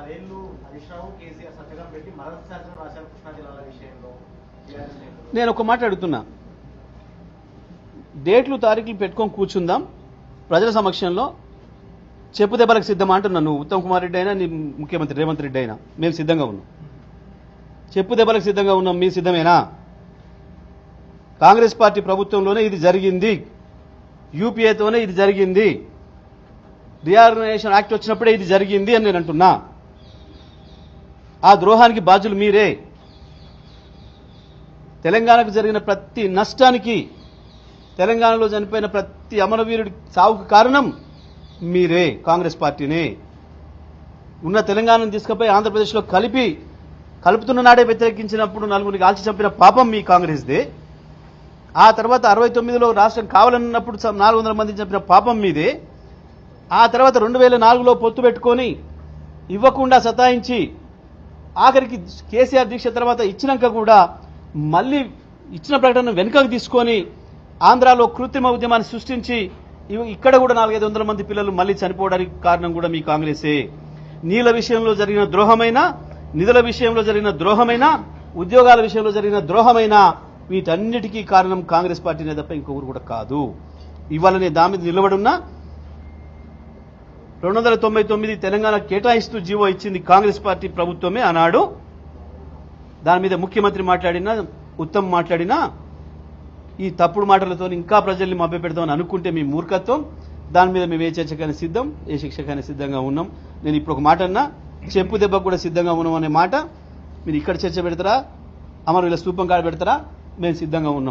10 ఏళ్ళు హరీష్ రావు కేసీఆర్ సంతకం పెట్టి మరొక శాసనం రాశారు కృష్ణా జిల్లాల విషయంలో. నేను ఒక మాట అడుగుతున్నా, డేట్లు తారీఖులు పెట్టుకొని కూర్చుందాం ప్రజల సమక్షంలో, చెప్పు దెబ్బలకు సిద్ధమా అంటున్నా. నువ్వు ఉత్తమ్ కుమార్ రెడ్డి అయినా నీ ముఖ్యమంత్రి రేవంత్ రెడ్డి అయినా మేము సిద్ధంగా ఉన్నాం. చెప్పు దెబ్బలకు సిద్ధంగా ఉన్నాం, మీ సిద్ధమేనా? కాంగ్రెస్ పార్టీ ప్రభుత్వంలోనే ఇది జరిగింది, యూపీఏతోనే ఇది జరిగింది, రీఆర్గనైజేషన్ యాక్ట్ వచ్చినప్పుడే ఇది జరిగింది అని నేను అంటున్నా. ఆ ద్రోహానికి బాధ్యులు మీరే. తెలంగాణకు జరిగిన ప్రతి నష్టానికి, తెలంగాణలో చనిపోయిన ప్రతి అమరవీరుడి సావుకు కారణం మీరే, కాంగ్రెస్ పార్టీనే. ఉన్న తెలంగాణను తీసుకుపోయి ఆంధ్రప్రదేశ్లో కలుపుతున్న నాడే వ్యతిరేకించినప్పుడు నలుగురిని కాల్చి చంపిన పాపం మీ కాంగ్రెస్దే. ఆ తర్వాత 69లో రాష్ట్రం కావాలన్నప్పుడు 400 మందిని చంపిన పాపం మీదే. ఆ తర్వాత 2004లో పొత్తు పెట్టుకొని ఇవ్వకుండా సతాయించి ఆఖరికి కేసీఆర్ దీక్ష తర్వాత ఇచ్చినాక కూడా మళ్ళీ ఇచ్చిన ప్రకటన వెనుకకు తీసుకొని ఆంధ్రాలో కృత్రిమ ఉద్యమాన్ని సృష్టించి ఇక్కడ కూడా 400-500 మంది పిల్లలు మళ్ళీ చనిపోవడానికి కారణం కూడా మీ కాంగ్రెసే. నీళ్ల విషయంలో జరిగిన ద్రోహమైనా, నిధుల విషయంలో జరిగిన ద్రోహమైనా, ఉద్యోగాల విషయంలో జరిగిన ద్రోహమైనా వీటన్నిటికీ కారణం కాంగ్రెస్ పార్టీనే తప్ప ఇంకొకరు కూడా కాదు. ఇవాళ నేను దాని మీద నిలబడున్నా. 299 తెలంగాణ కేటాయిస్తూ జీవో ఇచ్చింది కాంగ్రెస్ పార్టీ ప్రభుత్వమే ఆనాడు. దాని మీద ముఖ్యమంత్రి మాట్లాడినా, ఉత్తమ్ మాట్లాడినా ఈ తప్పుడు మాటలతో ఇంకా ప్రజల్ని మభ్యపెడతామని అనుకుంటే మీ మూర్ఖత్వం. దాని మీద మేము ఏ చర్చకైనా సిద్ధం, ఏ శిక్షకైనా సిద్ధంగా ఉన్నాం. నేను ఇప్పుడు ఒక మాట అన్నా, చెప్పు దెబ్బకు కూడా సిద్ధంగా ఉన్నాం అనే మాట మీరు ఇక్కడ చర్చ పెడతారా, అమరవీరుల స్తూపం కాడ పెడతారా? మేము సిద్ధంగా ఉన్నాం.